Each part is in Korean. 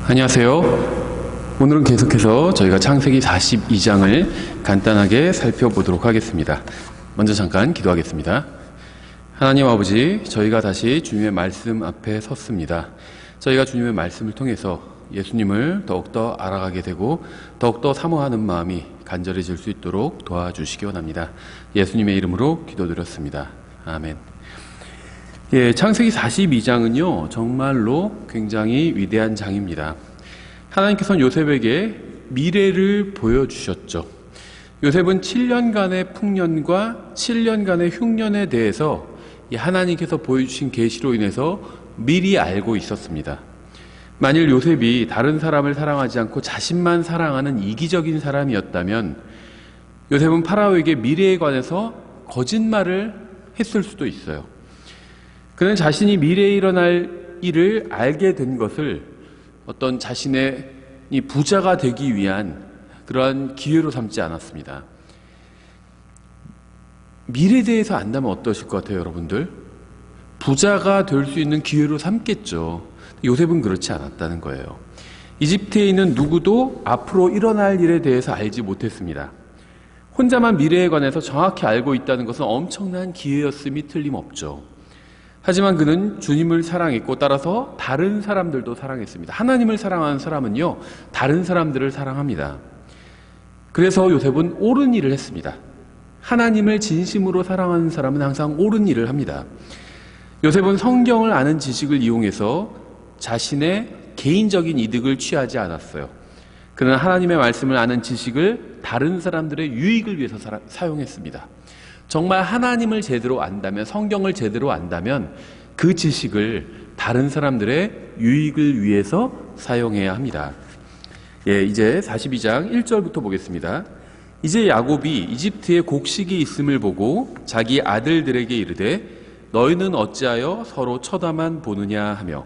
안녕하세요. 오늘은 계속해서 저희가 창세기 42장을 간단하게 살펴보도록 하겠습니다. 먼저 잠깐 기도하겠습니다. 하나님 아버지, 저희가 다시 주님의 말씀 앞에 섰습니다. 저희가 주님의 말씀을 통해서 예수님을 더욱더 알아가게 되고 더욱더 사모하는 마음이 간절해질 수 있도록 도와주시기 원합니다. 예수님의 이름으로 기도드렸습니다. 아멘. 창세기 42장은요, 정말로 굉장히 위대한 장입니다. 하나님께서는 요셉에게 미래를 보여주셨죠. 요셉은 7년간의 풍년과 7년간의 흉년에 대해서 하나님께서 보여주신 계시로 인해서 미리 알고 있었습니다. 만일 요셉이 다른 사람을 사랑하지 않고 자신만 사랑하는 이기적인 사람이었다면 요셉은 파라오에게 미래에 관해서 거짓말을 했을 수도 있어요. 그는 자신이 미래에 일어날 일을 알게 된 것을 어떤 자신의 부자가 되기 위한 그러한 기회로 삼지 않았습니다. 미래에 대해서 안다면 어떠실 것 같아요, 여러분들? 부자가 될 수 있는 기회로 삼겠죠. 요셉은 그렇지 않았다는 거예요. 이집트에 있는 누구도 앞으로 일어날 일에 대해서 알지 못했습니다. 혼자만 미래에 관해서 정확히 알고 있다는 것은 엄청난 기회였음이 틀림없죠. 하지만 그는 주님을 사랑했고 따라서 다른 사람들도 사랑했습니다. 하나님을 사랑하는 사람은요, 다른 사람들을 사랑합니다. 그래서 요셉은 옳은 일을 했습니다. 하나님을 진심으로 사랑하는 사람은 항상 옳은 일을 합니다. 요셉은 성경을 아는 지식을 이용해서 자신의 개인적인 이득을 취하지 않았어요. 그는 하나님의 말씀을 아는 지식을 다른 사람들의 유익을 위해서 사용했습니다. 정말 하나님을 제대로 안다면, 성경을 제대로 안다면 그 지식을 다른 사람들의 유익을 위해서 사용해야 합니다. 이제 42장 1절부터 보겠습니다. 이제 야곱이 이집트에 곡식이 있음을 보고 자기 아들들에게 이르되 너희는 어찌하여 서로 쳐다만 보느냐 하며.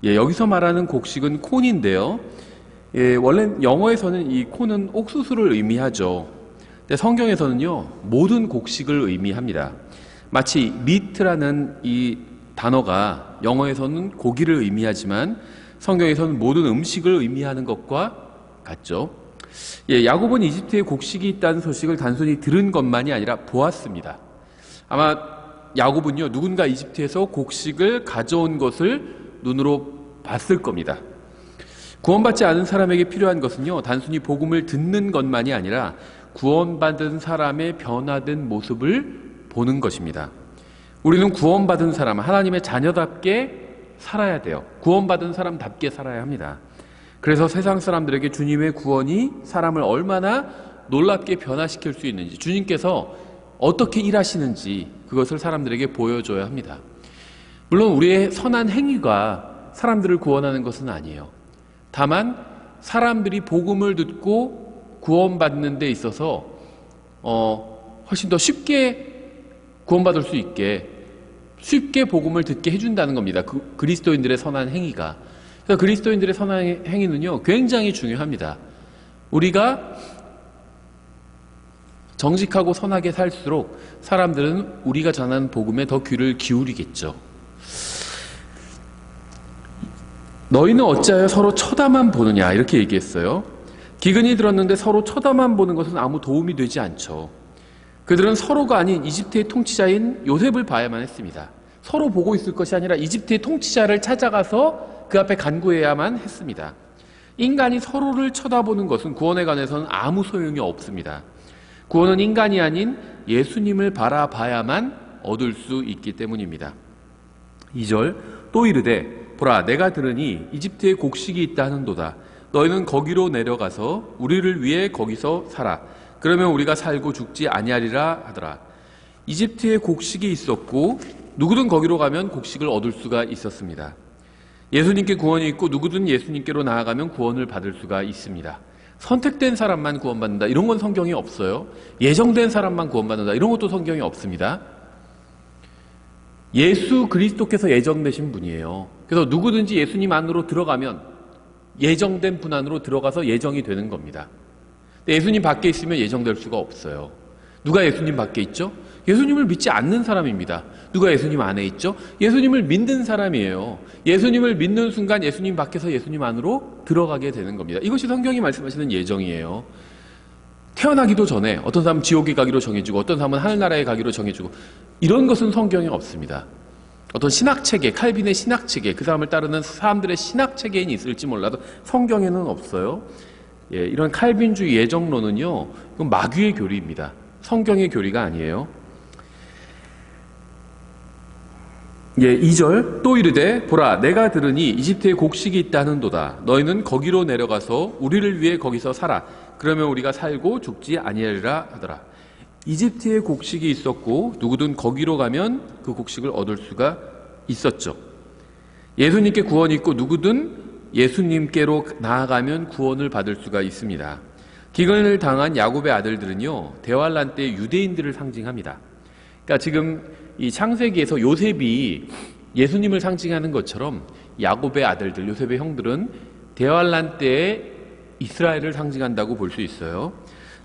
여기서 말하는 곡식은 콘인데요. 원래 영어에서는 이 콘은 옥수수를 의미하죠. 근데 성경에서는요, 모든 곡식을 의미합니다. 마치 meat라는 이 단어가 영어에서는 고기를 의미하지만 성경에서는 모든 음식을 의미하는 것과 같죠. 야곱은 이집트에 곡식이 있다는 소식을 단순히 들은 것만이 아니라 보았습니다. 아마 야곱은요, 누군가 이집트에서 곡식을 가져온 것을 눈으로 봤을 겁니다. 구원받지 않은 사람에게 필요한 것은요, 단순히 복음을 듣는 것만이 아니라 구원받은 사람의 변화된 모습을 보는 것입니다. 우리는 구원받은 사람, 하나님의 자녀답게 살아야 돼요. 구원받은 사람답게 살아야 합니다. 그래서 세상 사람들에게 주님의 구원이 사람을 얼마나 놀랍게 변화시킬 수 있는지, 주님께서 어떻게 일하시는지 그것을 사람들에게 보여줘야 합니다. 물론 우리의 선한 행위가 사람들을 구원하는 것은 아니에요. 다만 사람들이 복음을 듣고 구원받는 데 있어서 훨씬 더 쉽게 구원받을 수 있게 쉽게 복음을 듣게 해준다는 겁니다. 그리스도인들의 선한 행위가. 그래서 그리스도인들의 선한 행위는요, 굉장히 중요합니다. 우리가 정직하고 선하게 살수록 사람들은 우리가 전하는 복음에 더 귀를 기울이겠죠. 너희는 어찌하여 서로 쳐다만 보느냐, 이렇게 얘기했어요. 기근이 들었는데 서로 쳐다만 보는 것은 아무 도움이 되지 않죠. 그들은 서로가 아닌 이집트의 통치자인 요셉을 봐야만 했습니다. 서로 보고 있을 것이 아니라 이집트의 통치자를 찾아가서 그 앞에 간구해야만 했습니다. 인간이 서로를 쳐다보는 것은 구원에 관해서는 아무 소용이 없습니다. 구원은 인간이 아닌 예수님을 바라봐야만 얻을 수 있기 때문입니다. 2절, 또 이르되 보라, 내가 들으니 이집트에 곡식이 있다 하는도다. 너희는 거기로 내려가서 우리를 위해 거기서 살아. 그러면 우리가 살고 죽지 아니하리라 하더라. 이집트에 곡식이 있었고 누구든 거기로 가면 곡식을 얻을 수가 있었습니다. 예수님께 구원이 있고 누구든 예수님께로 나아가면 구원을 받을 수가 있습니다. 선택된 사람만 구원받는다, 이런 건 성경에 없어요. 예정된 사람만 구원받는다, 이런 것도 성경에 없습니다. 예수 그리스도께서 예정되신 분이에요. 그래서 누구든지 예수님 안으로 들어가면 예정된 분 안으로 들어가서 예정이 되는 겁니다. 예수님 밖에 있으면 예정될 수가 없어요. 누가 예수님 밖에 있죠? 예수님을 믿지 않는 사람입니다. 누가 예수님 안에 있죠? 예수님을 믿는 사람이에요. 예수님을 믿는 순간 예수님 밖에서 예수님 안으로 들어가게 되는 겁니다. 이것이 성경이 말씀하시는 예정이에요. 태어나기도 전에 어떤 사람은 지옥에 가기로 정해지고 어떤 사람은 하늘나라에 가기로 정해지고 이런 것은 성경에 없습니다. 어떤 신학체계, 칼빈의 신학체계, 그 사람을 따르는 사람들의 신학체계는 있을지 몰라도 성경에는 없어요. 예, 이런 칼빈주의 예정론은요, 이건 마귀의 교리입니다. 성경의 교리가 아니에요. 예, 2절 또 이르되 보라 내가 들으니 이집트에 곡식이 있다는도다. 너희는 거기로 내려가서 우리를 위해 거기서 살아. 그러면 우리가 살고 죽지 아니하리라 하더라. 이집트에 곡식이 있었고 누구든 거기로 가면 그 곡식을 얻을 수가 있었죠. 예수님께 구원이 있고 누구든 예수님께로 나아가면 구원을 받을 수가 있습니다. 기근을 당한 야곱의 아들들은요, 대환란 때 유대인들을 상징합니다. 그러니까 지금 이 창세기에서 요셉이 예수님을 상징하는 것처럼 야곱의 아들들, 요셉의 형들은 대환란 때에 이스라엘을 상징한다고 볼 수 있어요.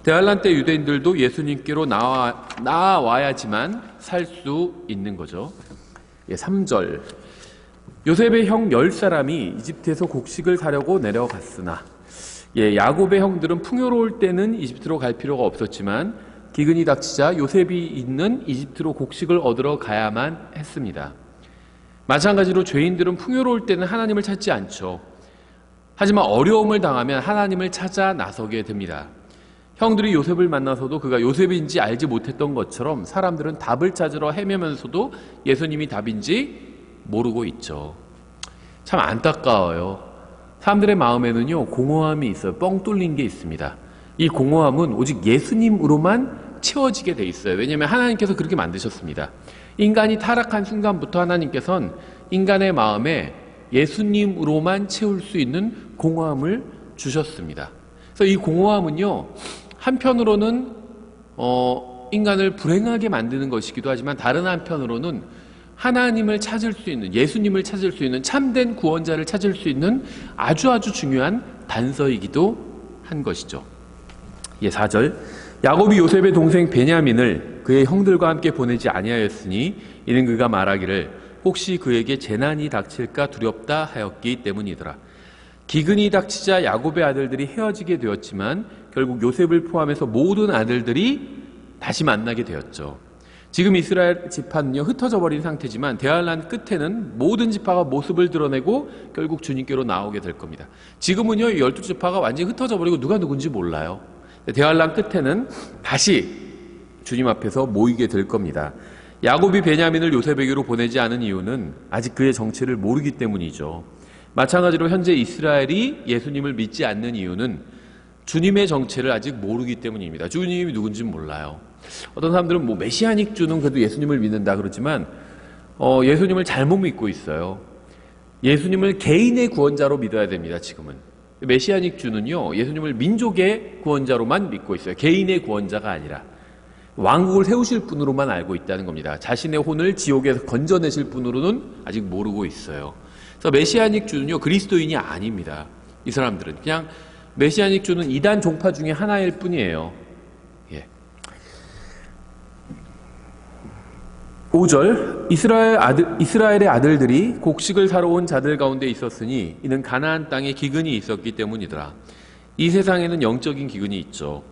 대환란 때 유대인들도 예수님께로 나와야지만 살 수 있는 거죠. 3절 요셉의 형 10사람이 이집트에서 곡식을 사려고 내려갔으나 야곱의 형들은 풍요로울 때는 이집트로 갈 필요가 없었지만 기근이 닥치자 요셉이 있는 이집트로 곡식을 얻으러 가야만 했습니다. 마찬가지로 죄인들은 풍요로울 때는 하나님을 찾지 않죠. 하지만 어려움을 당하면 하나님을 찾아 나서게 됩니다. 형들이 요셉을 만나서도 그가 요셉인지 알지 못했던 것처럼 사람들은 답을 찾으러 헤매면서도 예수님이 답인지 모르고 있죠. 참 안타까워요. 사람들의 마음에는요, 공허함이 있어요. 뻥 뚫린 게 있습니다. 이 공허함은 오직 예수님으로만 채워지게 돼 있어요. 왜냐하면 하나님께서 그렇게 만드셨습니다. 인간이 타락한 순간부터 하나님께서는 인간의 마음에 예수님으로만 채울 수 있는 공허함을 주셨습니다. 그래서 이 공허함은요, 한편으로는 인간을 불행하게 만드는 것이기도 하지만 다른 한편으로는 하나님을 찾을 수 있는, 예수님을 찾을 수 있는, 참된 구원자를 찾을 수 있는 아주 중요한 단서이기도 한 것이죠. 4절 야곱이 요셉의 동생 베냐민을 그의 형들과 함께 보내지 아니하였으니 이는 그가 말하기를 혹시 그에게 재난이 닥칠까 두렵다 하였기 때문이더라. 기근이 닥치자 야곱의 아들들이 헤어지게 되었지만 결국 요셉을 포함해서 모든 아들들이 다시 만나게 되었죠. 지금 이스라엘 지파는요, 흩어져 버린 상태지만 대환란 끝에는 모든 지파가 모습을 드러내고 결국 주님께로 나오게 될 겁니다. 지금은요, 12지파가 완전히 흩어져 버리고 누가 누군지 몰라요. 대환란 끝에는 다시 주님 앞에서 모이게 될 겁니다. 야곱이 베냐민을 요셉에게로 보내지 않은 이유는 아직 그의 정체를 모르기 때문이죠. 마찬가지로 현재 이스라엘이 예수님을 믿지 않는 이유는 주님의 정체를 아직 모르기 때문입니다. 주님이 누군지는 몰라요. 어떤 사람들은 메시아닉 주는 그래도 예수님을 믿는다 그러지만 예수님을 잘못 믿고 있어요. 예수님을 개인의 구원자로 믿어야 됩니다. 지금은 메시아닉 주는요, 예수님을 민족의 구원자로만 믿고 있어요. 개인의 구원자가 아니라 왕국을 세우실 분으로만 알고 있다는 겁니다. 자신의 혼을 지옥에서 건져내실 분으로는 아직 모르고 있어요. 그래서 메시아닉 주는요, 그리스도인이 아닙니다. 이 사람들은 그냥 메시아닉 주는 이단 종파 중에 하나일 뿐이에요. 5절 이스라엘의 아들들이 곡식을 사러 온 자들 가운데 있었으니 이는 가나안 땅에 기근이 있었기 때문이더라. 이 세상에는 영적인 기근이 있죠.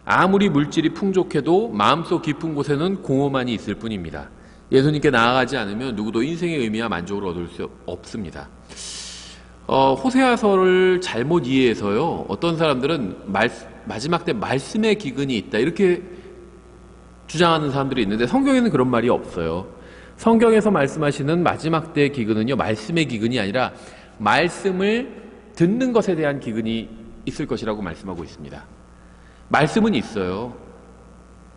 아무리 물질이 풍족해도 마음속 깊은 곳에는 공허만이 있을 뿐입니다. 예수님께 나아가지 않으면 누구도 인생의 의미와 만족을 얻을 수 없습니다. 호세아서를 잘못 이해해서요, 어떤 사람들은 마지막 때 말씀의 기근이 있다 이렇게 주장하는 사람들이 있는데 성경에는 그런 말이 없어요. 성경에서 말씀하시는 마지막 때의 기근은요, 말씀의 기근이 아니라 말씀을 듣는 것에 대한 기근이 있을 것이라고 말씀하고 있습니다. 말씀은 있어요.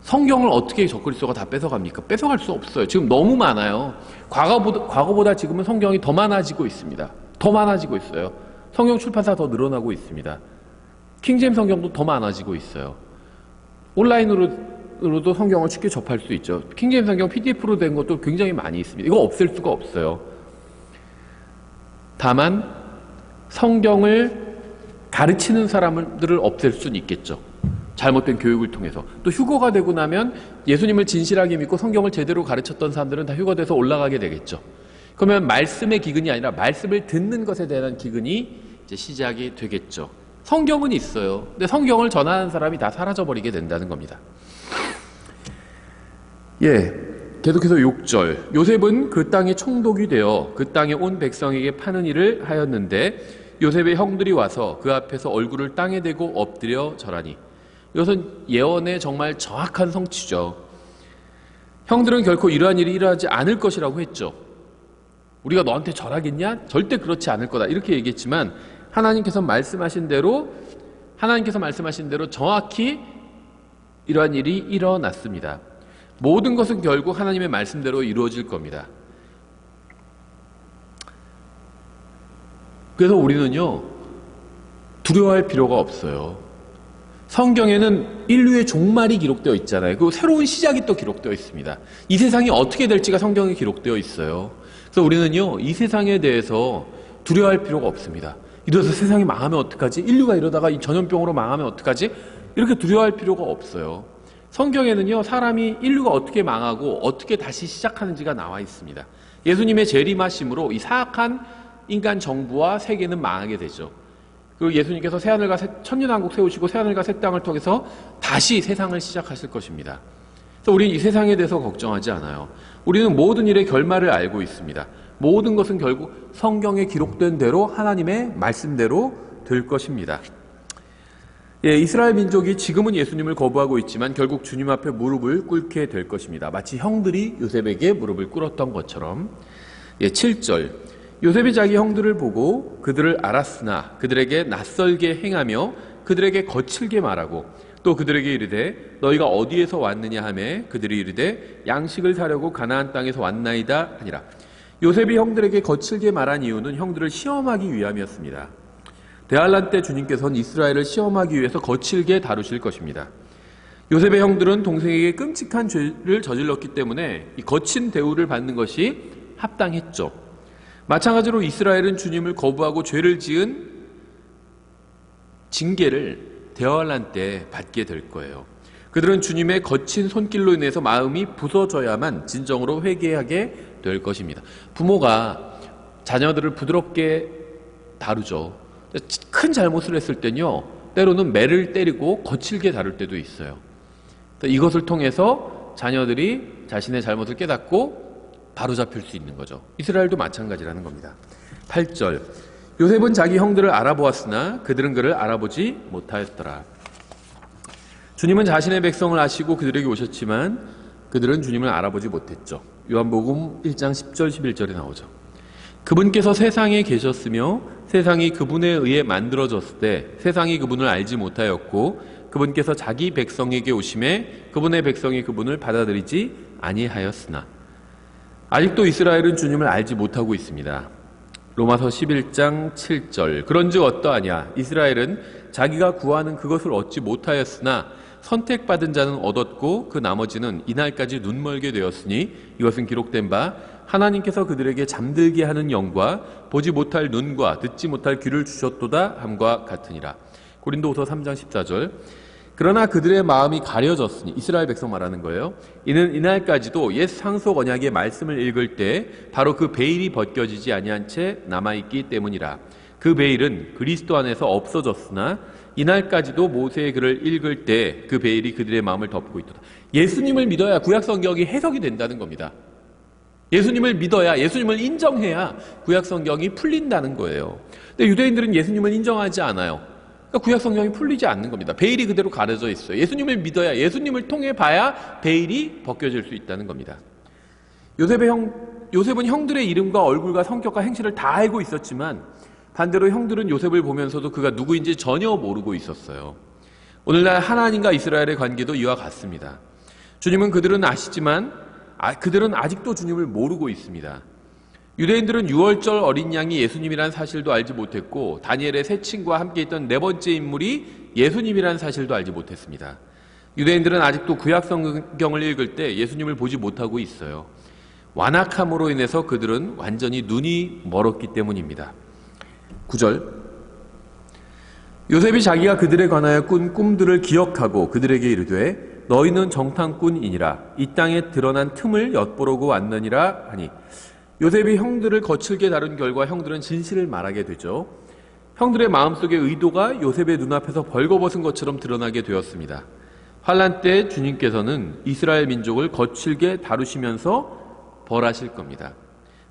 성경을 어떻게 적그리스도가 다 뺏어갑니까? 뺏어갈 수 없어요. 지금 너무 많아요. 과거보다 지금은 성경이 더 많아지고 있습니다. 더 많아지고 있어요. 성경 출판사 더 늘어나고 있습니다. 킹제임스 성경도 더 많아지고 있어요. 온라인으로도 성경을 쉽게 접할 수 있죠. 킹제임스 성경 PDF로 된 것도 굉장히 많이 있습니다. 이거 없앨 수가 없어요. 다만 성경을 가르치는 사람들을 없앨 수는 있겠죠. 잘못된 교육을 통해서. 또 휴거가 되고 나면 예수님을 진실하게 믿고 성경을 제대로 가르쳤던 사람들은 다 휴거돼서 올라가게 되겠죠. 그러면 말씀의 기근이 아니라 말씀을 듣는 것에 대한 기근이 이제 시작이 되겠죠. 성경은 있어요. 근데 성경을 전하는 사람이 다 사라져버리게 된다는 겁니다. 계속해서 6절. 요셉은 그 땅에 총독이 되어 그 땅에 온 백성에게 파는 일을 하였는데 요셉의 형들이 와서 그 앞에서 얼굴을 땅에 대고 엎드려 절하니. 이것은 예언의 정말 정확한 성취죠. 형들은 결코 이러한 일이 일어나지 않을 것이라고 했죠. 우리가 너한테 절하겠냐? 절대 그렇지 않을 거다. 이렇게 얘기했지만 하나님께서 말씀하신 대로 정확히 이러한 일이 일어났습니다. 모든 것은 결국 하나님의 말씀대로 이루어질 겁니다. 그래서 우리는요, 두려워할 필요가 없어요. 성경에는 인류의 종말이 기록되어 있잖아요. 그리고 새로운 시작이 또 기록되어 있습니다. 이 세상이 어떻게 될지가 성경에 기록되어 있어요. 그래서 우리는요, 이 세상에 대해서 두려워할 필요가 없습니다. 이래서 세상이 망하면 어떡하지? 인류가 이러다가 이 전염병으로 망하면 어떡하지? 이렇게 두려워할 필요가 없어요. 성경에는요, 인류가 어떻게 망하고 어떻게 다시 시작하는지가 나와 있습니다. 예수님의 재림하심으로 이 사악한 인간 정부와 세계는 망하게 되죠. 그리고 예수님께서 새하늘과 천년왕국 세우시고 새하늘과 새 땅을 통해서 다시 세상을 시작하실 것입니다. 그래서 우리는 이 세상에 대해서 걱정하지 않아요. 우리는 모든 일의 결말을 알고 있습니다. 모든 것은 결국 성경에 기록된 대로 하나님의 말씀대로 될 것입니다. 이스라엘 민족이 지금은 예수님을 거부하고 있지만 결국 주님 앞에 무릎을 꿇게 될 것입니다. 마치 형들이 요셉에게 무릎을 꿇었던 것처럼. 7절. 요셉이 자기 형들을 보고 그들을 알았으나 그들에게 낯설게 행하며 그들에게 거칠게 말하고 또 그들에게 이르되 너희가 어디에서 왔느냐 하매 그들이 이르되 양식을 사려고 가나안 땅에서 왔나이다 하니라. 요셉이 형들에게 거칠게 말한 이유는 형들을 시험하기 위함이었습니다. 대환란 때 주님께서는 이스라엘을 시험하기 위해서 거칠게 다루실 것입니다. 요셉의 형들은 동생에게 끔찍한 죄를 저질렀기 때문에 이 거친 대우를 받는 것이 합당했죠. 마찬가지로 이스라엘은 주님을 거부하고 죄를 지은 징계를 대환란 때 받게 될 거예요. 그들은 주님의 거친 손길로 인해서 마음이 부서져야만 진정으로 회개하게 될 것입니다. 부모가 자녀들을 부드럽게 다루죠. 큰 잘못을 했을 때는요, 때로는 매를 때리고 거칠게 다룰 때도 있어요. 이것을 통해서 자녀들이 자신의 잘못을 깨닫고 바로잡힐 수 있는 거죠. 이스라엘도 마찬가지라는 겁니다. 8절. 요셉은 자기 형들을 알아보았으나 그들은 그를 알아보지 못하였더라. 주님은 자신의 백성을 아시고 그들에게 오셨지만 그들은 주님을 알아보지 못했죠. 요한복음 1장 10절 11절에 나오죠. 그분께서 세상에 계셨으며 세상이 그분에 의해 만들어졌을 때 세상이 그분을 알지 못하였고 그분께서 자기 백성에게 오심에 그분의 백성이 그분을 받아들이지 아니하였으나. 아직도 이스라엘은 주님을 알지 못하고 있습니다. 로마서 11장 7절. 그런즉 어떠하냐? 이스라엘은 자기가 구하는 그것을 얻지 못하였으나 선택받은 자는 얻었고 그 나머지는 이날까지 눈멀게 되었으니 이것은 기록된 바 하나님께서 그들에게 잠들게 하는 영과 보지 못할 눈과 듣지 못할 귀를 주셨도다 함과 같으니라. 고린도후서 3장 14절. 그러나 그들의 마음이 가려졌으니, 이스라엘 백성 말하는 거예요. 이는 이날까지도 옛 상속 언약의 말씀을 읽을 때 바로 그 베일이 벗겨지지 아니한 채 남아있기 때문이라. 그 베일은 그리스도 안에서 없어졌으나 이날까지도 모세의 글을 읽을 때 그 베일이 그들의 마음을 덮고 있도다. 예수님을 믿어야 구약 성경이 해석이 된다는 겁니다. 예수님을 믿어야, 예수님을 인정해야 구약 성경이 풀린다는 거예요. 근데 유대인들은 예수님을 인정하지 않아요. 그러니까 구약 성경이 풀리지 않는 겁니다. 베일이 그대로 가려져 있어요. 예수님을 믿어야, 예수님을 통해 봐야 베일이 벗겨질 수 있다는 겁니다. 요셉은 형들의 이름과 얼굴과 성격과 행실을 다 알고 있었지만 반대로 형들은 요셉을 보면서도 그가 누구인지 전혀 모르고 있었어요. 오늘날 하나님과 이스라엘의 관계도 이와 같습니다. 주님은 그들은 아시지만 그들은 아직도 주님을 모르고 있습니다. 유대인들은 6월절 어린 양이 예수님이라는 사실도 알지 못했고 다니엘의 세 친구와 함께 있던 네 번째 인물이 예수님이라는 사실도 알지 못했습니다. 유대인들은 아직도 구약 성경을 읽을 때 예수님을 보지 못하고 있어요. 완악함으로 인해서 그들은 완전히 눈이 멀었기 때문입니다. 9절. 요셉이 자기가 그들에 관하여 꾼 꿈들을 기억하고 그들에게 이르되 너희는 정탐꾼이니라 이 땅에 드러난 틈을 엿보려고 왔느니라 하니, 요셉이 형들을 거칠게 다룬 결과 형들은 진실을 말하게 되죠. 형들의 마음속의 의도가 요셉의 눈앞에서 벌거벗은 것처럼 드러나게 되었습니다. 환난 때 주님께서는 이스라엘 민족을 거칠게 다루시면서 벌하실 겁니다.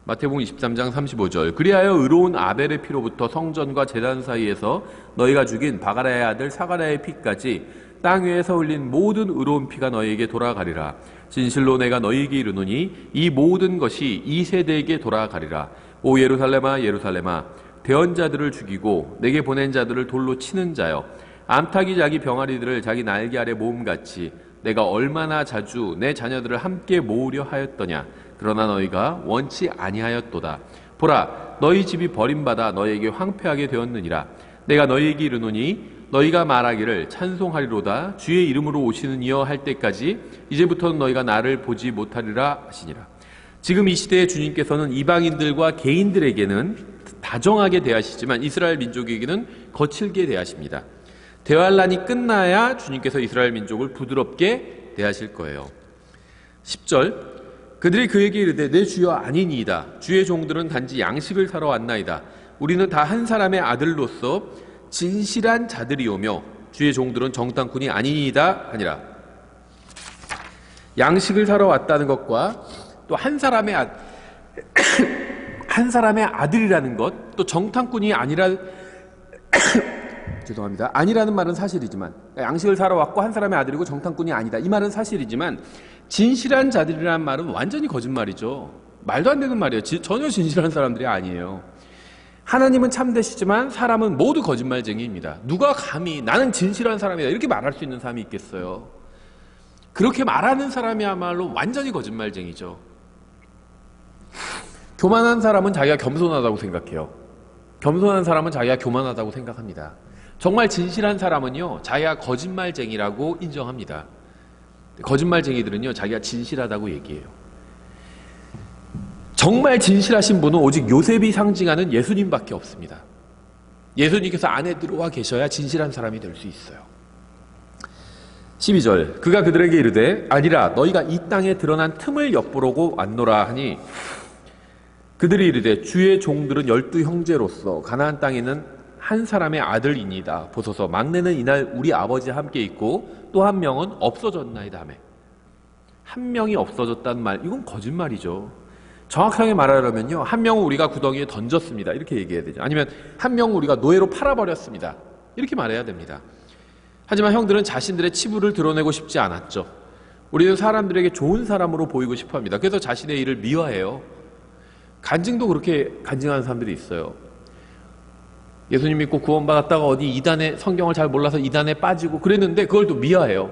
마태복음 23장 35절, 그리하여 의로운 아벨의 피로부터 성전과 제단 사이에서 너희가 죽인 바가라의 아들 사가랴의 피까지 땅 위에서 흘린 모든 의로운 피가 너희에게 돌아가리라. 진실로 내가 너희에게 이르노니 이 모든 것이 이 세대에게 돌아가리라. 오 예루살렘아 예루살렘아, 대언 자들을 죽이고 내게 보낸 자들을 돌로 치는 자여, 암탉이 자기 병아리들을 자기 날개 아래 모음같이 내가 얼마나 자주 내 자녀들을 함께 모으려 하였더냐. 그러나 너희가 원치 아니하였도다. 보라, 너희 집이 버림받아 너희에게 황폐하게 되었느니라. 내가 너희에게 이르노니 너희가 말하기를 찬송하리로다 주의 이름으로 오시는 이여 할 때까지 이제부터는 너희가 나를 보지 못하리라 하시니라. 지금 이 시대에 주님께서는 이방인들과 개인들에게는 다정하게 대하시지만 이스라엘 민족에게는 거칠게 대하십니다. 대환란이 끝나야 주님께서 이스라엘 민족을 부드럽게 대하실 거예요. 10절, 그들이 그에게 이르되 내 주여 아니니이다. 주의 종들은 단지 양식을 사러 왔나이다. 우리는 다 한 사람의 아들로서 진실한 자들이오며 주의 종들은 정탐꾼이 아니니이다 하니라. 양식을 사러 왔다는 것과 또 한 사람의 아들이라는 것, 또 정탐꾼이 아니라 죄송합니다. 아니라는 말은 사실이지만, 양식을 사러 왔고 한 사람의 아들이고 정탐꾼이 아니다, 이 말은 사실이지만 진실한 자들이라는 말은 완전히 거짓말이죠. 말도 안 되는 말이에요. 전혀 진실한 사람들이 아니에요. 하나님은 참되시지만 사람은 모두 거짓말쟁이입니다. 누가 감히 나는 진실한 사람이다 이렇게 말할 수 있는 사람이 있겠어요? 그렇게 말하는 사람이야말로 완전히 거짓말쟁이죠. 교만한 사람은 자기가 겸손하다고 생각해요. 겸손한 사람은 자기가 교만하다고 생각합니다. 정말 진실한 사람은요, 자기가 거짓말쟁이라고 인정합니다. 거짓말쟁이들은요, 자기가 진실하다고 얘기해요. 정말 진실하신 분은 오직 요셉이 상징하는 예수님밖에 없습니다. 예수님께서 안에 들어와 계셔야 진실한 사람이 될 수 있어요. 12절, 그가 그들에게 이르되 아니라 너희가 이 땅에 드러난 틈을 엿보려고 왔노라 하니, 그들이 이르되 주의 종들은 12 형제로서 가나안 땅에는 한 사람의 아들이니이다. 보소서 막내는 이날 우리 아버지와 함께 있고 또 한 명은 없어졌나이다 하며, 한 명이 없어졌다는 말, 이건 거짓말이죠. 정확하게 말하려면요, 한 명은 우리가 구덩이에 던졌습니다 이렇게 얘기해야 되죠. 아니면 한 명은 우리가 노예로 팔아버렸습니다 이렇게 말해야 됩니다. 하지만 형들은 자신들의 치부를 드러내고 싶지 않았죠. 우리는 사람들에게 좋은 사람으로 보이고 싶어 합니다. 그래서 자신의 일을 미화해요. 간증도 그렇게 간증하는 사람들이 있어요. 예수님 믿고 구원받았다가 어디 이단에, 성경을 잘 몰라서 이단에 빠지고 그랬는데 그걸 또 미화해요.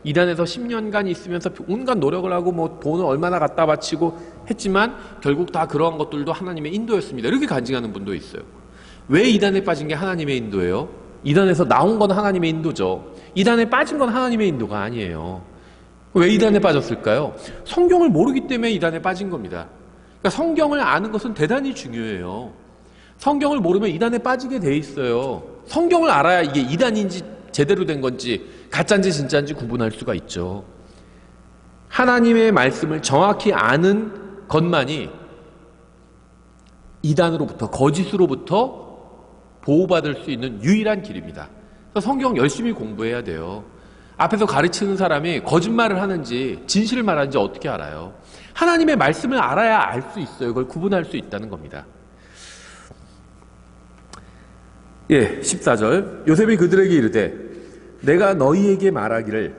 이단에서 10년간 있으면서 온갖 노력을 하고 뭐 돈을 얼마나 갖다 바치고 했지만 결국 다 그러한 것들도 하나님의 인도였습니다 이렇게 간증하는 분도 있어요. 왜 이단에 빠진 게 하나님의 인도예요? 이단에서 나온 건 하나님의 인도죠. 이단에 빠진 건 하나님의 인도가 아니에요. 왜 이단에 빠졌을까요? 성경을 모르기 때문에 이단에 빠진 겁니다. 그러니까 성경을 아는 것은 대단히 중요해요. 성경을 모르면 이단에 빠지게 돼 있어요. 성경을 알아야 이게 이단인지 제대로 된 건지 가짜인지 진짜인지 구분할 수가 있죠. 하나님의 말씀을 정확히 아는 것만이 이단으로부터, 거짓으로부터 보호받을 수 있는 유일한 길입니다. 그래서 성경 열심히 공부해야 돼요. 앞에서 가르치는 사람이 거짓말을 하는지 진실을 말하는지 어떻게 알아요? 하나님의 말씀을 알아야 알 수 있어요. 그걸 구분할 수 있다는 겁니다. 14절, 요셉이 그들에게 이르되 내가 너희에게 말하기를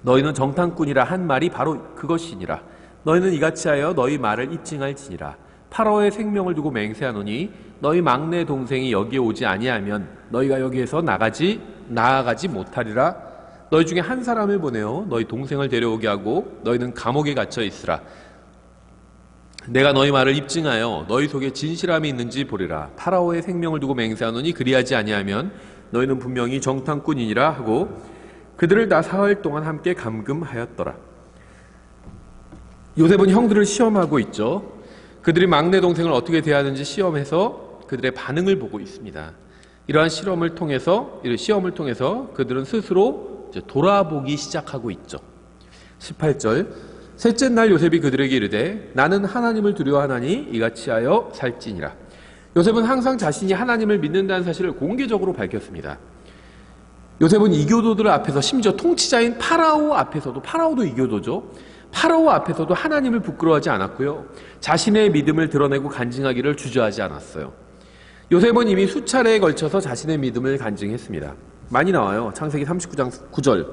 너희는 정탐꾼이라 한 말이 바로 그것이니라. 너희는 이같이 하여 너희 말을 입증할지니라. 파라오의 생명을 두고 맹세하노니 너희 막내 동생이 여기에 오지 아니하면 너희가 여기에서 나아가지 못하리라. 너희 중에 한 사람을 보내어 너희 동생을 데려오게 하고 너희는 감옥에 갇혀 있으라. 내가 너희 말을 입증하여 너희 속에 진실함이 있는지 보리라. 파라오의 생명을 두고 맹세하노니 그리하지 아니하면 너희는 분명히 정탐꾼이니라 하고 그들을 다 사흘 동안 함께 감금하였더라. 요셉은 형들을 시험하고 있죠. 그들이 막내 동생을 어떻게 대하는지 시험해서 그들의 반응을 보고 있습니다. 이러한 시험을 통해서 그들은 스스로 이제 돌아보기 시작하고 있죠. 18절 셋째 날 요셉이 그들에게 이르되 나는 하나님을 두려워하나니 이같이 하여 살지니라. 요셉은 항상 자신이 하나님을 믿는다는 사실을 공개적으로 밝혔습니다. 요셉은 이교도들 앞에서, 심지어 통치자인 파라오 앞에서도, 파라오도 이교도죠, 파라오 앞에서도 하나님을 부끄러워하지 않았고요, 자신의 믿음을 드러내고 간증하기를 주저하지 않았어요. 요셉은 이미 수차례에 걸쳐서 자신의 믿음을 간증했습니다. 많이 나와요. 창세기 39장 9절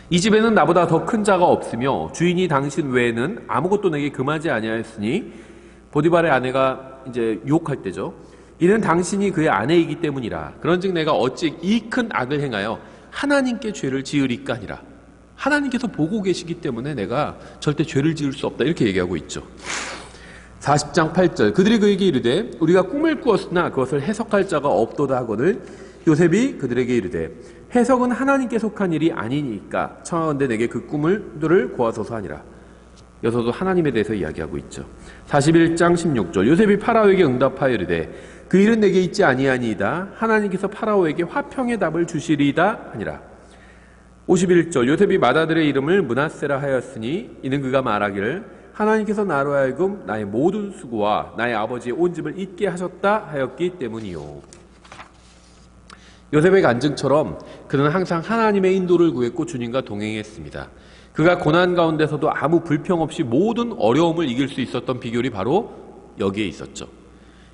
이 집에는 나보다 더 큰 자가 없으며 주인이 당신 외에는 아무것도 내게 금하지 아니하였으니, 보디발의 아내가 이제 유혹할 때죠. 이는 당신이 그의 아내이기 때문이라. 그런즉 내가 어찌 이 큰 악을 행하여 하나님께 죄를 지으리까 하니라. 하나님께서 보고 계시기 때문에 내가 절대 죄를 지을 수 없다, 이렇게 얘기하고 있죠. 40장 8절 그들이 그에게 이르되 우리가 꿈을 꾸었으나 그것을 해석할 자가 없도다 하거늘 요셉이 그들에게 이르되 해석은 하나님께 속한 일이 아니니까 청하건대 내게 그 꿈을 고하소서 하니라. 여기서도 하나님에 대해서 이야기하고 있죠. 41장 16절 요셉이 파라오에게 응답하여 이르되 그 일은 내게 있지 아니하니이다. 하나님께서 파라오에게 화평의 답을 주시리이다 하니라. 51절 요셉이 맏아들의 이름을 므낫세라 하였으니 이는 그가 말하기를 하나님께서 나로 하여금 나의 모든 수고와 나의 아버지의 온 집을 잊게 하셨다 하였기 때문이요. 요셉의 간증처럼 그는 항상 하나님의 인도를 구했고 주님과 동행했습니다. 그가 고난 가운데서도 아무 불평 없이 모든 어려움을 이길 수 있었던 비결이 바로 여기에 있었죠.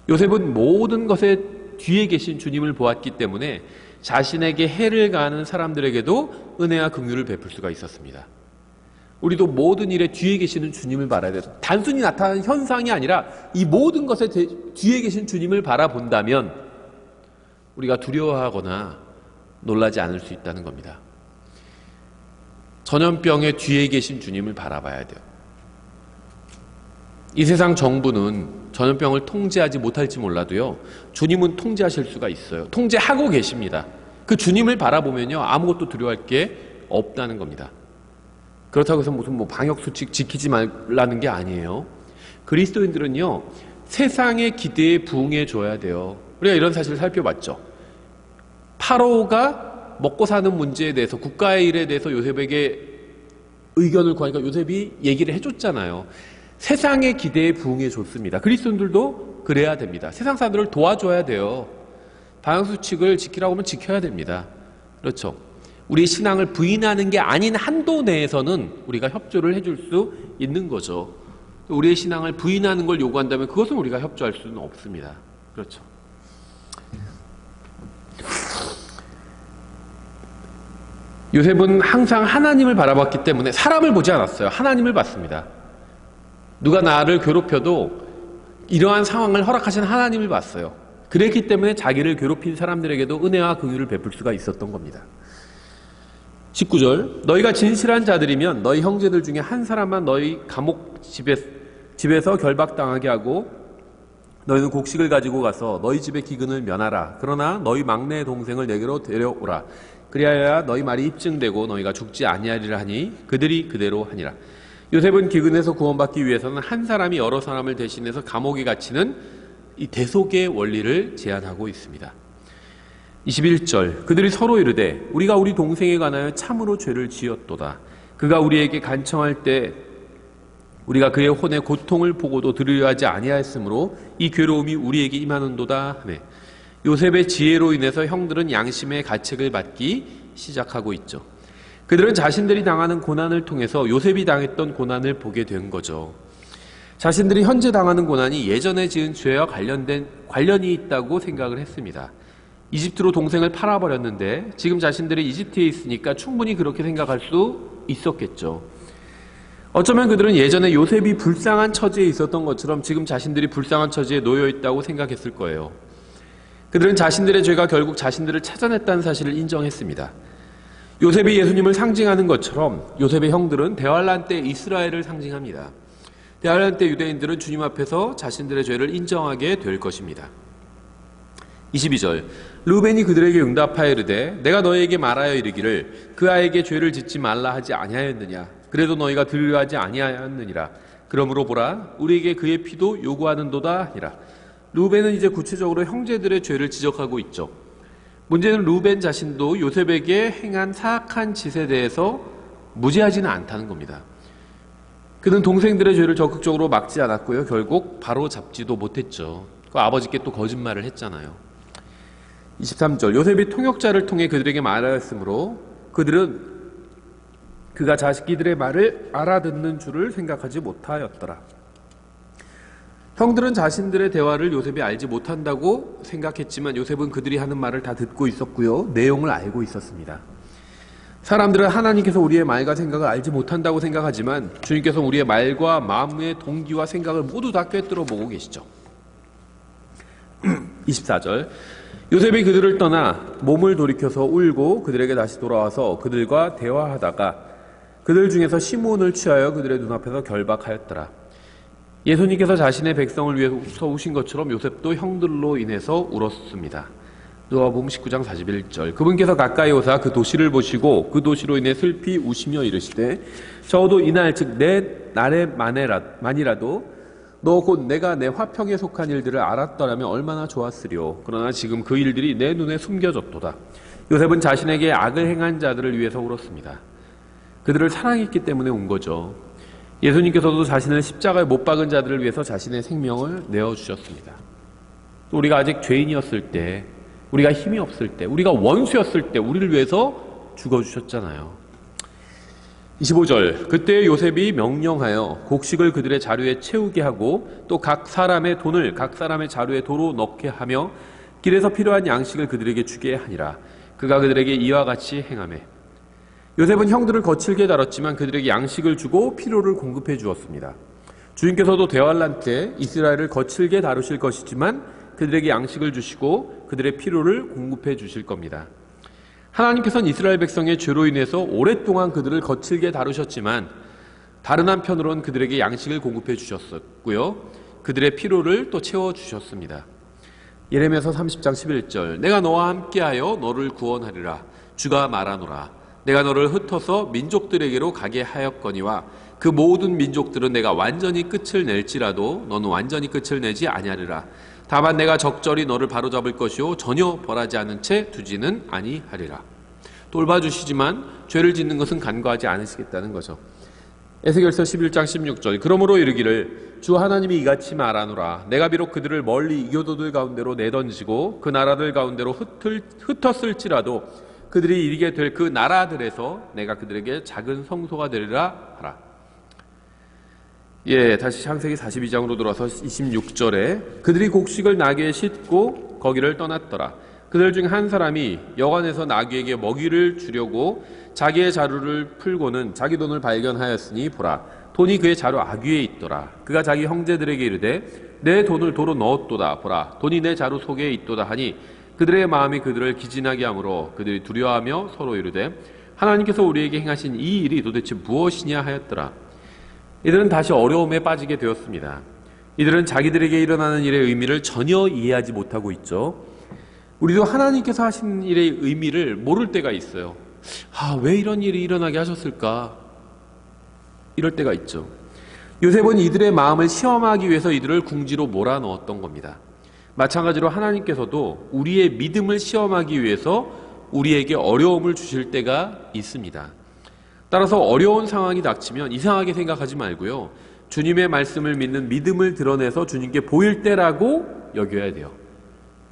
요셉은 모든 것의 뒤에 계신 주님을 보았기 때문에 자신에게 해를 가하는 사람들에게도 은혜와 긍휼을 베풀 수가 있었습니다. 우리도 모든 일에 뒤에 계시는 주님을 바라야 돼요. 단순히 나타나는 현상이 아니라 이 모든 것의 뒤에 계신 주님을 바라본다면 우리가 두려워하거나 놀라지 않을 수 있다는 겁니다. 전염병의 뒤에 계신 주님을 바라봐야 돼요. 이 세상 정부는 전염병을 통제하지 못할지 몰라도요, 주님은 통제하실 수가 있어요. 통제하고 계십니다. 그 주님을 바라보면요, 아무것도 두려워할 게 없다는 겁니다. 그렇다고 해서 무슨 방역수칙 지키지 말라는 게 아니에요. 그리스도인들은요, 세상의 기대에 부응해 줘야 돼요. 우리가 이런 사실을 살펴봤죠. 파라오가 먹고 사는 문제에 대해서, 국가의 일에 대해서 요셉에게 의견을 구하니까 요셉이 얘기를 해줬잖아요. 세상의 기대에 부응해 줬습니다. 그리스도인들도 그래야 됩니다. 세상 사람들을 도와줘야 돼요. 방역수칙을 지키라고 하면 지켜야 됩니다. 그렇죠. 우리의 신앙을 부인하는 게 아닌 한도 내에서는 우리가 협조를 해줄 수 있는 거죠. 우리의 신앙을 부인하는 걸 요구한다면 그것은 우리가 협조할 수는 없습니다. 그렇죠. 요셉은 항상 하나님을 바라봤기 때문에 사람을 보지 않았어요. 하나님을 봤습니다. 누가 나를 괴롭혀도 이러한 상황을 허락하신 하나님을 봤어요. 그랬기 때문에 자기를 괴롭힌 사람들에게도 은혜와 긍휼을 베풀 수가 있었던 겁니다. 19절 너희가 진실한 자들이면 너희 형제들 중에 한 사람만 너희 감옥 집에서 결박당하게 하고 너희는 곡식을 가지고 가서 너희 집의 기근을 면하라. 그러나 너희 막내 동생을 내게로 데려오라. 그리하여야 너희 말이 입증되고 너희가 죽지 아니하리라 하니 그들이 그대로 하니라. 요셉은 기근에서 구원받기 위해서는 한 사람이 여러 사람을 대신해서 감옥에 갇히는 이 대속의 원리를 제안하고 있습니다. 21절 그들이 서로 이르되 우리가 우리 동생에 관하여 참으로 죄를 지었도다. 그가 우리에게 간청할 때 우리가 그의 혼의 고통을 보고도 들으려 하지 아니하였으므로 이 괴로움이 우리에게 임하는도다 하매 요셉의 지혜로 인해서 형들은 양심의 가책을 받기 시작하고 있죠. 그들은 자신들이 당하는 고난을 통해서 요셉이 당했던 고난을 보게 된 거죠. 자신들이 현재 당하는 고난이 예전에 지은 죄와 관련이 있다고 생각을 했습니다. 이집트로 동생을 팔아버렸는데 지금 자신들이 이집트에 있으니까 충분히 그렇게 생각할 수 있었겠죠. 어쩌면 그들은 예전에 요셉이 불쌍한 처지에 있었던 것처럼 지금 자신들이 불쌍한 처지에 놓여 있다고 생각했을 거예요. 그들은 자신들의 죄가 결국 자신들을 찾아냈다는 사실을 인정했습니다. 요셉이 예수님을 상징하는 것처럼 요셉의 형들은 대환란 때 이스라엘을 상징합니다. 대환란 때 유대인들은 주님 앞에서 자신들의 죄를 인정하게 될 것입니다. 22절 르우벤이 그들에게 응답하여 이르되 내가 너희에게 말하여 이르기를 그 아이에게 죄를 짓지 말라 하지 아니하였느냐. 그래도 너희가 들으려 하지 아니하였느니라. 그러므로 보라 우리에게 그의 피도 요구하는도다 하니라. 루벤은 이제 구체적으로 형제들의 죄를 지적하고 있죠. 문제는 루벤 자신도 요셉에게 행한 사악한 짓에 대해서 무죄하지는 않다는 겁니다. 그는 동생들의 죄를 적극적으로 막지 않았고요. 결국 바로 잡지도 못했죠. 그 아버지께 또 거짓말을 했잖아요. 23절 요셉이 통역자를 통해 그들에게 말하였으므로 그들은 그가 자기들의 말을 알아듣는 줄을 생각하지 못하였더라. 형들은 자신들의 대화를 요셉이 알지 못한다고 생각했지만 요셉은 그들이 하는 말을 다 듣고 있었고요. 내용을 알고 있었습니다. 사람들은 하나님께서 우리의 말과 생각을 알지 못한다고 생각하지만 주님께서 우리의 말과 마음의 동기와 생각을 모두 다 꿰뚫어 보고 계시죠. 24절 요셉이 그들을 떠나 몸을 돌이켜서 울고 그들에게 다시 돌아와서 그들과 대화하다가 그들 중에서 시몬을 취하여 그들의 눈앞에서 결박하였더라. 예수님께서 자신의 백성을 위해서 우신 것처럼 요셉도 형들로 인해서 울었습니다. 누가복음 19장 41절 그분께서 가까이 오사 그 도시를 보시고 그 도시로 인해 슬피 우시며 이르시되 적어도 이날 즉 내 날에 만이라도 너 곧 내가 내 화평에 속한 일들을 알았더라면 얼마나 좋았으리오. 그러나 지금 그 일들이 내 눈에 숨겨졌도다. 요셉은 자신에게 악을 행한 자들을 위해서 울었습니다. 그들을 사랑했기 때문에 운 거죠. 예수님께서도 자신을 십자가에 못 박은 자들을 위해서 자신의 생명을 내어주셨습니다. 또 우리가 아직 죄인이었을 때, 우리가 힘이 없을 때, 우리가 원수였을 때 우리를 위해서 죽어주셨잖아요. 25절 그때 요셉이 명령하여 곡식을 그들의 자루에 채우게 하고 또 각 사람의 돈을 각 사람의 자루에 도로 넣게 하며 길에서 필요한 양식을 그들에게 주게 하니라. 그가 그들에게 이와 같이 행하매 요셉은 형들을 거칠게 다뤘지만 그들에게 양식을 주고 필요를 공급해 주었습니다. 주님께서도 대환란 때 이스라엘을 거칠게 다루실 것이지만 그들에게 양식을 주시고 그들의 필요를 공급해 주실 겁니다. 하나님께서는 이스라엘 백성의 죄로 인해서 오랫동안 그들을 거칠게 다루셨지만 다른 한편으로는 그들에게 양식을 공급해 주셨고요. 그들의 필요를 또 채워주셨습니다. 예레미야서 30장 11절 내가 너와 함께하여 너를 구원하리라. 주가 말하노라. 내가 너를 흩어서 민족들에게로 가게 하였거니와 그 모든 민족들은 내가 완전히 끝을 낼지라도 너는 완전히 끝을 내지 아니하리라. 다만 내가 적절히 너를 바로잡을 것이요 전혀 벌하지 않은 채 두지는 아니하리라. 돌봐주시지만 죄를 짓는 것은 간과하지 않으시겠다는 거죠. 에스겔서 11장 16절 그러므로 이르기를 주 하나님이 이같이 말하노라. 내가 비록 그들을 멀리 이교도들 가운데로 내던지고 그 나라들 가운데로 흩었을지라도 그들이 이르게 될 그 나라들에서 내가 그들에게 작은 성소가 되리라 하라. 다시 창세기 42장으로 돌아서 26절에 그들이 곡식을 나귀에 싣고 거기를 떠났더라. 그들 중 한 사람이 여관에서 나귀에게 먹이를 주려고 자기의 자루를 풀고는 자기 돈을 발견하였으니 보라 돈이 그의 자루 아귀에 있더라. 그가 자기 형제들에게 이르되 내 돈을 도로 넣었도다. 보라 돈이 내 자루 속에 있도다 하니 그들의 마음이 그들을 기진하게 하므로 그들이 두려워하며 서로 이르되 하나님께서 우리에게 행하신 이 일이 도대체 무엇이냐 하였더라. 이들은 다시 어려움에 빠지게 되었습니다. 이들은 자기들에게 일어나는 일의 의미를 전혀 이해하지 못하고 있죠. 우리도 하나님께서 하신 일의 의미를 모를 때가 있어요. 왜 이런 일이 일어나게 하셨을까? 이럴 때가 있죠. 요셉은 이들의 마음을 시험하기 위해서 이들을 궁지로 몰아넣었던 겁니다. 마찬가지로 하나님께서도 우리의 믿음을 시험하기 위해서 우리에게 어려움을 주실 때가 있습니다. 따라서 어려운 상황이 닥치면 이상하게 생각하지 말고요. 주님의 말씀을 믿는 믿음을 드러내서 주님께 보일 때라고 여겨야 돼요.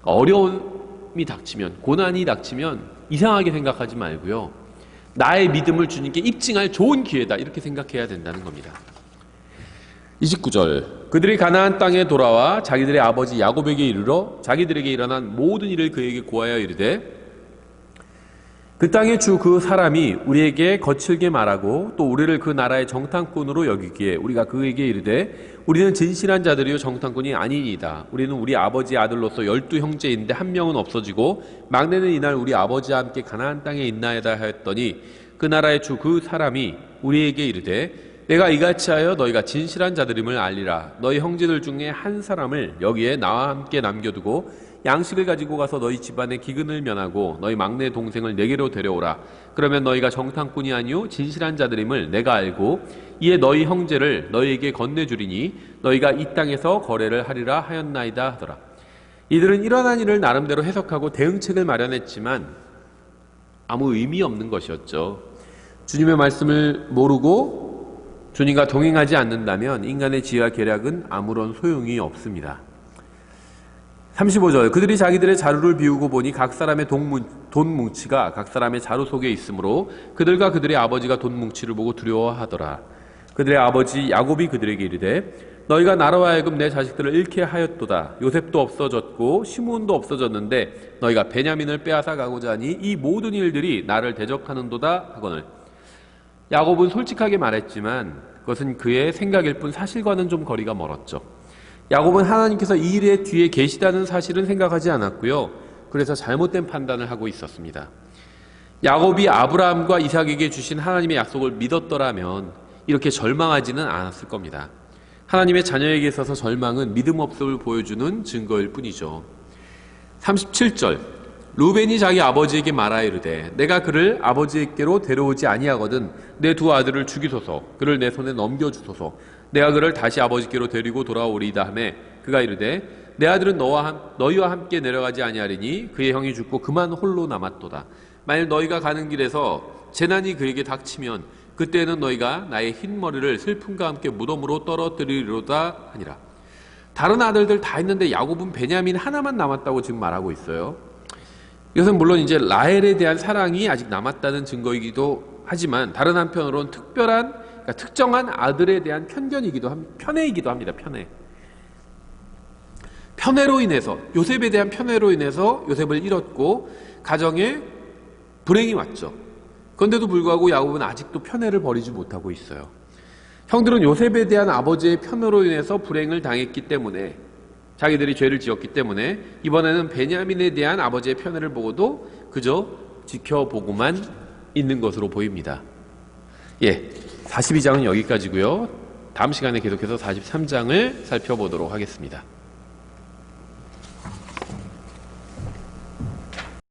어려움이 닥치면, 고난이 닥치면 이상하게 생각하지 말고요. 나의 믿음을 주님께 입증할 좋은 기회다 이렇게 생각해야 된다는 겁니다. 29절 그들이 가나안 땅에 돌아와 자기들의 아버지 야곱에게 이르러 자기들에게 일어난 모든 일을 그에게 고하여 이르되 그 땅의 주 그 사람이 우리에게 거칠게 말하고 또 우리를 그 나라의 정탐꾼으로 여기기에 우리가 그에게 이르되 우리는 진실한 자들이요 정탐꾼이 아니니이다. 우리는 우리 아버지의 아들로서 12형제인데 한 명은 없어지고 막내는 이날 우리 아버지와 함께 가나안 땅에 있나이다 하였더니 그 나라의 주 그 사람이 우리에게 이르되 내가 이같이 하여 너희가 진실한 자들임을 알리라. 너희 형제들 중에 한 사람을 여기에 나와 함께 남겨두고 양식을 가지고 가서 너희 집안의 기근을 면하고 너희 막내 동생을 내게로 데려오라. 그러면 너희가 정탐꾼이 아니요 진실한 자들임을 내가 알고 이에 너희 형제를 너희에게 건네주리니 너희가 이 땅에서 거래를 하리라 하였나이다 하더라. 이들은 일어난 일을 나름대로 해석하고 대응책을 마련했지만 아무 의미 없는 것이었죠. 주님의 말씀을 모르고 주님과 동행하지 않는다면 인간의 지혜와 계략은 아무런 소용이 없습니다. 35절, 그들이 자기들의 자루를 비우고 보니 각 사람의 돈 뭉치가 각 사람의 자루 속에 있으므로 그들과 그들의 아버지가 돈 뭉치를 보고 두려워하더라. 그들의 아버지 야곱이 그들에게 이르되 너희가 나로 하여금 내 자식들을 잃게 하였도다. 요셉도 없어졌고 시므온도 없어졌는데 너희가 베냐민을 빼앗아 가고자 하니 이 모든 일들이 나를 대적하는도다 하거늘. 야곱은 솔직하게 말했지만 그것은 그의 생각일 뿐 사실과는 좀 거리가 멀었죠. 야곱은 하나님께서 이 일의 뒤에 계시다는 사실은 생각하지 않았고요. 그래서 잘못된 판단을 하고 있었습니다. 야곱이 아브라함과 이삭에게 주신 하나님의 약속을 믿었더라면 이렇게 절망하지는 않았을 겁니다. 하나님의 자녀에게 있어서 절망은 믿음 없음을 보여주는 증거일 뿐이죠. 37절, 루벤이 자기 아버지에게 말하여 이르되 내가 그를 아버지에게로 데려오지 아니하거든 내 두 아들을 죽이소서. 그를 내 손에 넘겨주소서. 내가 그를 다시 아버지께로 데리고 돌아오리이다 하매 그가 이르되 내 아들은 너희와 함께 내려가지 아니하리니 그의 형이 죽고 그만 홀로 남았도다. 만일 너희가 가는 길에서 재난이 그에게 닥치면 그때는 너희가 나의 흰 머리를 슬픔과 함께 무덤으로 떨어뜨리리로다 하니라. 다른 아들들 다 있는데 야곱은 베냐민 하나만 남았다고 지금 말하고 있어요. 이것은 물론 이제 라헬에 대한 사랑이 아직 남았다는 증거이기도 하지만 다른 한편으로는 특정한 아들에 대한 편견이기도 합니다. 편애이기도 합니다. 편애로 인해서, 요셉에 대한 편애로 인해서 요셉을 잃었고 가정에 불행이 왔죠. 그런데도 불구하고 야곱은 아직도 편애를 버리지 못하고 있어요. 형들은 요셉에 대한 아버지의 편애로 인해서 불행을 당했기 때문에, 자기들이 죄를 지었기 때문에 이번에는 베냐민에 대한 아버지의 편애를 보고도 그저 지켜보고만 있는 것으로 보입니다. 42장은 여기까지고요. 다음 시간에 계속해서 43장을 살펴보도록 하겠습니다.